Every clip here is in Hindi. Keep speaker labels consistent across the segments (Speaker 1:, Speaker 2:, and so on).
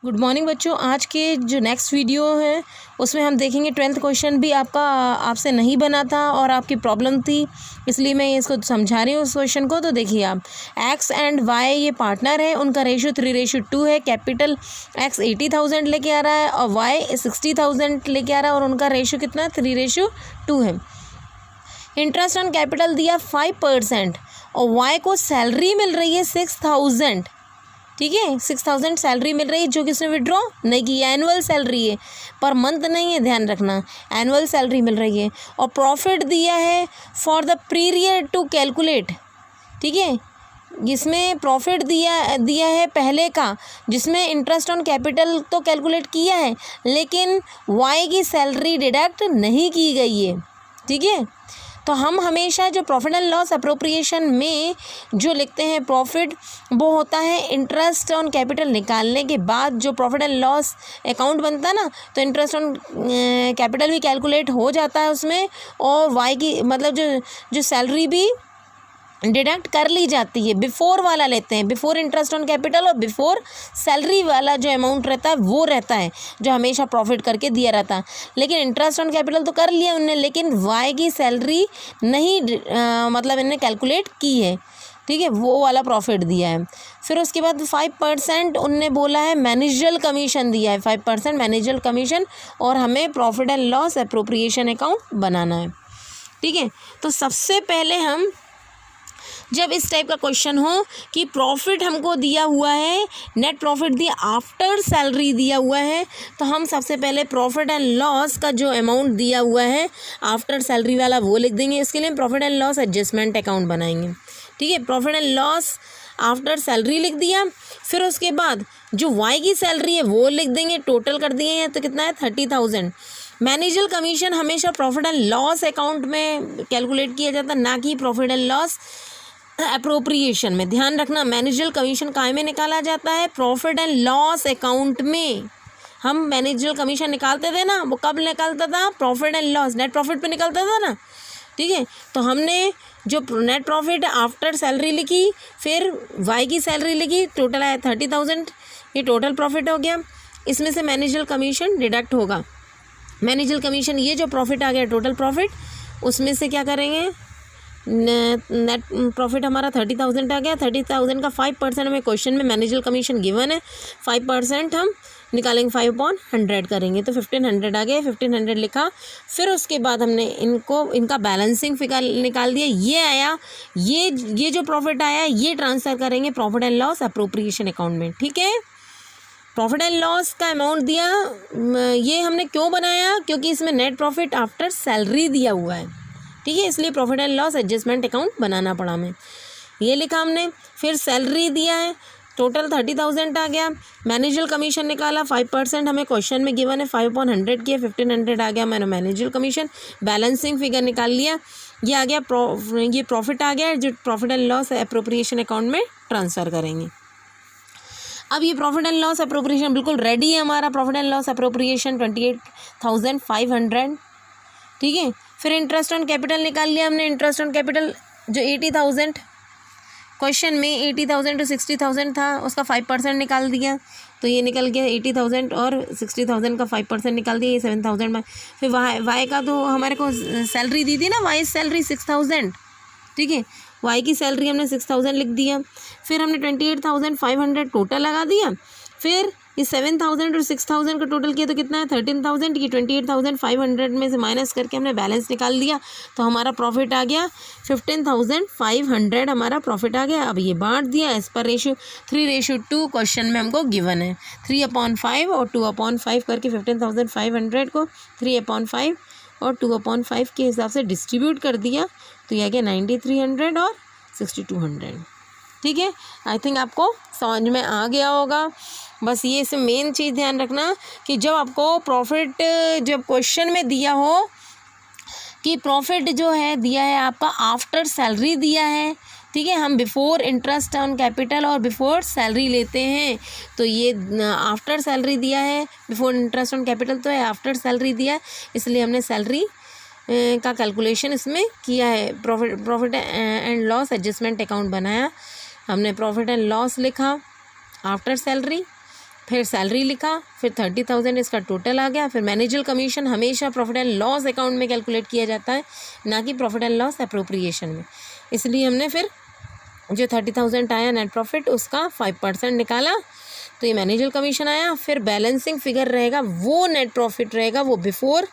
Speaker 1: गुड मॉर्निंग बच्चों। आज के जो नेक्स्ट वीडियो है उसमें हम देखेंगे 12th क्वेश्चन भी आपसे नहीं बना था और आपकी प्रॉब्लम थी, इसलिए मैं इसको समझा रही हूँ उस क्वेश्चन को। तो देखिए आप, एक्स एंड वाई ये पार्टनर है, उनका रेशियो 3:2 है। कैपिटल एक्स 80,000 लेके आ रहा है और वाई 60,000 लेके आ रहा है और उनका रेशियो कितना 3:2 है। इंटरेस्ट ऑन कैपिटल दिया 5% और वाई को सैलरी मिल रही है 6,000। ठीक है, 6,000 सैलरी मिल रही है जो कि उसने विड्रॉ नहीं की, एनुअल सैलरी है, पर मंथ नहीं है, ध्यान रखना, एनुअल सैलरी मिल रही है। और प्रॉफिट दिया है for the period to calculate. ठीक है, जिसमें प्रॉफिट दिया है पहले का, जिसमें इंटरेस्ट ऑन कैपिटल तो कैलकुलेट किया है लेकिन वाई की सैलरी डिडक्ट नहीं की गई है। ठीक है, तो हम हमेशा जो प्रॉफिट एंड लॉस अप्रोप्रिएशन में जो लिखते हैं प्रॉफिट, वो होता है इंटरेस्ट ऑन कैपिटल निकालने के बाद जो प्रॉफिट एंड लॉस अकाउंट बनता है ना, तो इंटरेस्ट ऑन कैपिटल भी कैलकुलेट हो जाता है उसमें और वाई की मतलब जो सैलरी भी डिडक्ट कर ली जाती है। बिफोर वाला लेते हैं, बिफोर इंटरेस्ट ऑन कैपिटल और बिफोर सैलरी वाला जो अमाउंट रहता है वो रहता है जो हमेशा प्रॉफिट करके दिया रहता है। लेकिन इंटरेस्ट ऑन कैपिटल तो कर लिया उनने, लेकिन वाई की सैलरी नहीं मतलब इन्हें कैलकुलेट की है। ठीक है, वो वाला प्रॉफिट दिया है। फिर उसके बाद 5% उनने बोला है मैनेजरल कमीशन दिया है, 5% मैनेजरल कमीशन, और हमें profit and loss appropriation account बनाना है। ठीक है, तो सबसे पहले हम जब इस टाइप का क्वेश्चन हो कि प्रॉफिट हमको दिया हुआ है, नेट प्रॉफिट दिया आफ्टर सैलरी दिया हुआ है, तो हम सबसे पहले प्रॉफिट एंड लॉस का जो अमाउंट दिया हुआ है आफ्टर सैलरी वाला वो लिख देंगे। इसके लिए हम profit and loss adjustment account बनाएंगे। ठीक है, profit and loss after salary लिख दिया। फिर उसके बाद जो वाई की सैलरी है वो लिख देंगे, टोटल कर दिए हैं तो कितना है 30,000। मैनेजरल कमीशन हमेशा प्रॉफिट एंड लॉस अकाउंट में कैलकुलेट किया जाता है, ना कि प्रॉफिट एंड लॉस अप्रोप्रिएशन में। ध्यान रखना, मैनेजरल कमीशन काय में निकाला जाता है, प्रॉफिट एंड लॉस अकाउंट में। हम मैनेजरल कमीशन निकालते थे ना, वो कब निकलता था, profit and loss net profit पे निकलता था ना। ठीक है, तो हमने जो नेट प्रॉफिट आफ्टर सैलरी लिखी, फिर वाई की सैलरी लिखी, टोटल आया 30,000, ये टोटल प्रॉफिट हो गया। इसमें से मैनेजरल कमीशन डिडक्ट होगा। मैनेजरल कमीशन ये जो प्रॉफिट आ गया टोटल प्रॉफिट, उसमें से क्या करेंगे, नेट प्रॉफिट हमारा 30,000 आ गया। 30,000 का 5% हमें क्वेश्चन में मैनेजरल कमीशन गिवन है, 5% हम निकालेंगे, 5/100 करेंगे तो 1,500 आ गया, 1,500 लिखा। फिर उसके बाद हमने इनका बैलेंसिंग फिगर निकाल दिया, ये आया, ये जो प्रॉफिट आया ये ट्रांसफ़र करेंगे profit and loss appropriation account में। ठीक है, प्रॉफिट एंड लॉस का अमाउंट दिया, ये हमने क्यों बनाया, क्योंकि इसमें नेट प्रॉफिट आफ्टर सैलरी दिया हुआ है। ठीक है, इसलिए profit and loss adjustment account बनाना पड़ा हमें, ये लिखा हमने। फिर सैलरी दिया है, टोटल 30,000 आ गया। मैनेजरल कमीशन निकाला, 5% हमें क्वेश्चन में गिवन है, 5/100 किया, 1,500 आ गया मैंने मैनेजरल कमीशन। बैलेंसिंग फिगर निकाल लिया, ये आ गया, ये प्रॉफिट आ गया जो profit and loss appropriation account में ट्रांसफ़र करेंगे। अब ये प्रॉफिट एंड लॉस अप्रोप्रिएशन बिल्कुल रेडी है हमारा, प्रॉफिट एंड लॉस अप्रोप्रिएशन 28,500। ठीक है, फिर इंटरेस्ट ऑन कैपिटल निकाल लिया हमने। इंटरेस्ट ऑन कैपिटल जो 80,000 क्वेश्चन में 80,000 to 60,000 था, उसका 5% निकाल दिया, तो ये निकल गया 80,000 और 60,000 का 5% निकाल दिया, ये 7,000 में। फिर वाई का तो हमारे को सैलरी दी थी ना, वाई सैलरी 6,000। ठीक है, वाई की सैलरी हमने 6,000 लिख दिया। फिर हमने 28,500 टोटल लगा दिया। फिर ये 7,000 और 6,000 का टोटल किया तो कितना है 13,000। ये 28,500 में से माइनस करके हमने बैलेंस निकाल दिया, तो हमारा प्रॉफिट आ गया 15,500 हमारा प्रॉफिट आ गया। अब ये बांट दिया एज पर रेशियो 3:2 क्वेश्चन में हमको गिवन है। 3/5 और 2/5 करके 15,500 को 3/5 और 2/5 के हिसाब से डिस्ट्रीब्यूट कर दिया, तो यह आ गया 9,300 और 6,200। ठीक है, आई थिंक आपको समझ में आ गया होगा। बस ये इसमें मेन चीज़ ध्यान रखना कि जब आपको प्रॉफिट जब क्वेश्चन में दिया हो कि प्रॉफिट जो है दिया है आपका आफ्टर सैलरी दिया है, ठीक है, हम बिफोर इंटरेस्ट ऑन कैपिटल और बिफोर सैलरी लेते हैं, तो ये आफ्टर सैलरी दिया है, बिफोर इंटरेस्ट ऑन कैपिटल तो है, आफ्टर सैलरी दिया है, इसलिए हमने सैलरी का कैलकुलेशन इसमें किया है। Profit and loss adjustment account बनाया हमने, प्रॉफिट एंड लॉस लिखा आफ्टर सैलरी, फिर सैलरी लिखा, फिर 30,000 इसका टोटल आ गया। फिर मैनेजर कमीशन हमेशा प्रॉफिट एंड लॉस अकाउंट में कैलकुलेट किया जाता है, ना कि प्रॉफिट एंड लॉस अप्रोप्रिएशन में। इसलिए हमने फिर जो 30,000 आया नेट प्रॉफिट उसका 5% निकाला, तो ये मैनेजर कमीशन आया। फिर बैलेंसिंग फिगर रहेगा वो नेट प्रॉफिट रहेगा, वो बिफोर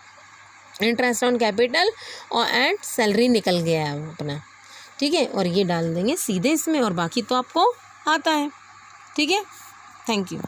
Speaker 1: इंटरेस्ट ऑन कैपिटल और एंड सैलरी निकल गया है अपना, ठीक है। और ये डाल देंगे सीधे इसमें, और बाकी तो आपको आता है, ठीक है। Thank you.